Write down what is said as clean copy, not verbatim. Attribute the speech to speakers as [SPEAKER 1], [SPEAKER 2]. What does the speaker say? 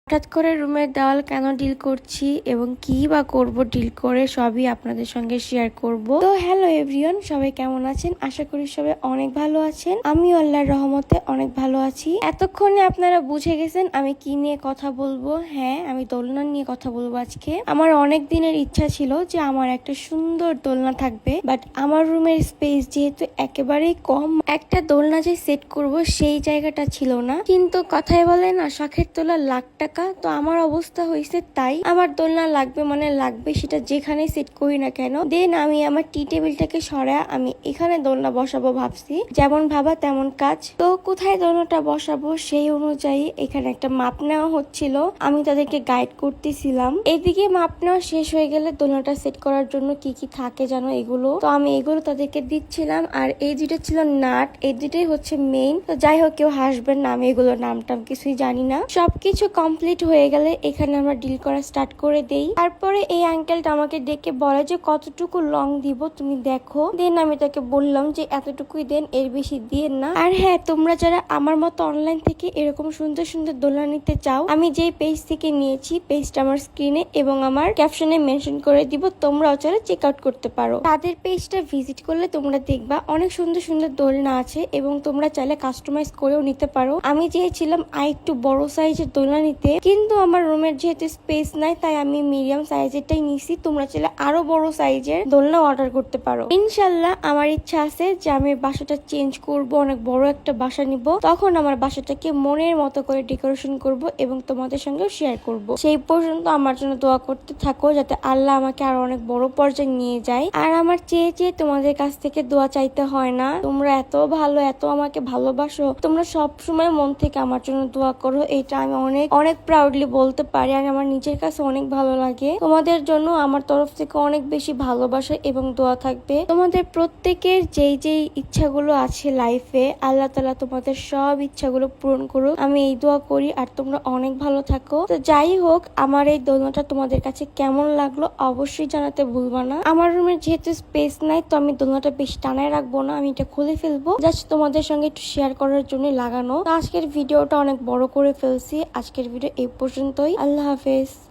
[SPEAKER 1] হঠাৎ করে রুমের দেওয়াল কেন ডিল করছি এবং কি বা করব ডিল করে সবই আপনাদের সঙ্গে শেয়ার করব। তো হ্যালো এভরিওয়ান, সবাই কেমন আছেন? আশা করি সবাই অনেক ভালো আছেন। আমি আল্লাহর রহমতে অনেক ভালো আছি। এতক্ষণে আপনারা বুঝে গেছেন আমি কি নিয়ে কথা বলবো। হ্যাঁ, আমি দোলনা নিয়ে কথা বলবো আজকে। আমার অনেক দিনের ইচ্ছা ছিল যে আমার একটা সুন্দর দোলনা থাকবে, বাট আমার রুমের স্পেস যেহেতু একেবারেই কম, একটা দোলনা যে সেট করব সেই জায়গাটা ছিল না। কিন্তু কথায় বলে না, শখের তোলা লাখ টাকা। তো আমার অবস্থা হয়েছে তাই। আমার দোলনা লাগবে মানে লাগবে, সেটা যেখানে সেট করি না কেন। দেন আমি আমার টি টেবিলটাকে সরায় আমি এখানে দোলনা বসাবো ভাবছি। যেমন ভাবা তেমন কাজ। তো কোথায় দোলনাটা বসাবো সেই অনুযায়ী এখানে একটা মাপ নেওয়া হচ্ছিল, আমি তাদেরকে গাইড করতেছিলাম। এদিকে মাপ নেওয়া শেষ হয়ে গেলে দোলনাটা সেট করার জন্য কি কি থাকে জানো এগুলো, তো আমি এগুলো তাদেরকে দিচ্ছিলাম। আর এই দুইটা ছিল নাট, এই দুইটাই হচ্ছে মেইন। তো যাই হোক, কেউ হাসবেন না, আমি এগুলোর নামটাম কিছুই জানি না। সবকিছু কমপ্লিট হয়ে গেলে এখানে আমরা ডিল করা স্টার্ট করে দেই। তারপরে এই আঙ্কেলটা আমাকে ডেকে বলে যে কতটুকু লং দিব তুমি দেখো। দেন আমি তাকে বললাম যে এতটুকুই দেন, এর বেশি দিয়ে না। আর হ্যাঁ, তোমরা যারা আমার মতো অনলাইন থেকে এরকম সুন্দর সুন্দর দোলনা নিতে চাও, আমি যেই পেজ থেকে নিয়েছি পেজটা আমার স্ক্রিনে এবং আমার ক্যাপশনে মেনশন করে দিব, তোমরাও চাইলে চেক আউট করতে পারো। তাদের পেজটা ভিজিট করলে তোমরা দেখবা অনেক সুন্দর সুন্দর দোলনা আছে এবং তোমরা চাইলে কাস্টমাইজ করেও নিতে পারো। আমি চেয়েছিলাম একটু বড় সাইজের দোলনা নিতে, কিন্তু আমার রুমের যেহেতু স্পেস নাই তাই আমি মিডিয়াম সাইজেরটাই নিছি। তোমরা চাইলে আরো বড় সাইজের দোলনা অর্ডার করতে পারো। ইনশাল্লাহ আমার ইচ্ছা আছে যে আমি বাসাটা চেঞ্জ করব, অনেক বড় একটা বাসা নিব। তখন আমার বাসাটাকে মনের মতো করে ডেকোরেশন করব এবং তোমাদের সঙ্গেও শেয়ার করব। সেই পর্যন্ত আমার জন্য দোয়া করতে থাকো যাতে আল্লাহ আমাকে আরো অনেক বড় পর্যায়ে নিয়ে যায়। আর আমার চেয়ে চেয়ে তোমাদের কাছ থেকে দোয়া চাইতে হয় না। তোমরা এত ভালো, এত আমাকে ভালোবাসো, তোমরা সব সময় মন থেকে আমার জন্য দোয়া করো। এটা আমি অনেক অনেক প্রাউডলি বলতে পারি আর আমার নিজের কাছে অনেক ভালো লাগে। তোমাদের জন্য আমার তরফ থেকে অনেক বেশি ভালোবাসা এবং দোয়া থাকবে। তোমাদের প্রত্যেকের যেই যেই ইচ্ছাগুলো আছে লাইফে, আল্লাহ তাআলা তোমাদের সব ইচ্ছাগুলো পূরণ করুক, আমি এই দোয়া করি। আর তোমরা অনেক ভালো থাকো। তো যাই হোক, আমার এই দোলনাটা তোমাদের কাছে কেমন লাগলো অবশ্যই জানাতে ভুলবা না। আমার রুমের যেহেতু স্পেস নাই, তো আমি দোলনাটা বেশি টানায় রাখবো না, আমি এটা খুলে ফেলবো। জাস্ট তোমাদের সঙ্গে একটু শেয়ার করার জন্য লাগানো। তো আজকের ভিডিওটা অনেক বড় করে ফেলছি। আজকের ভিডিও এই পর্যন্তই। আল্লাহ হাফেজ।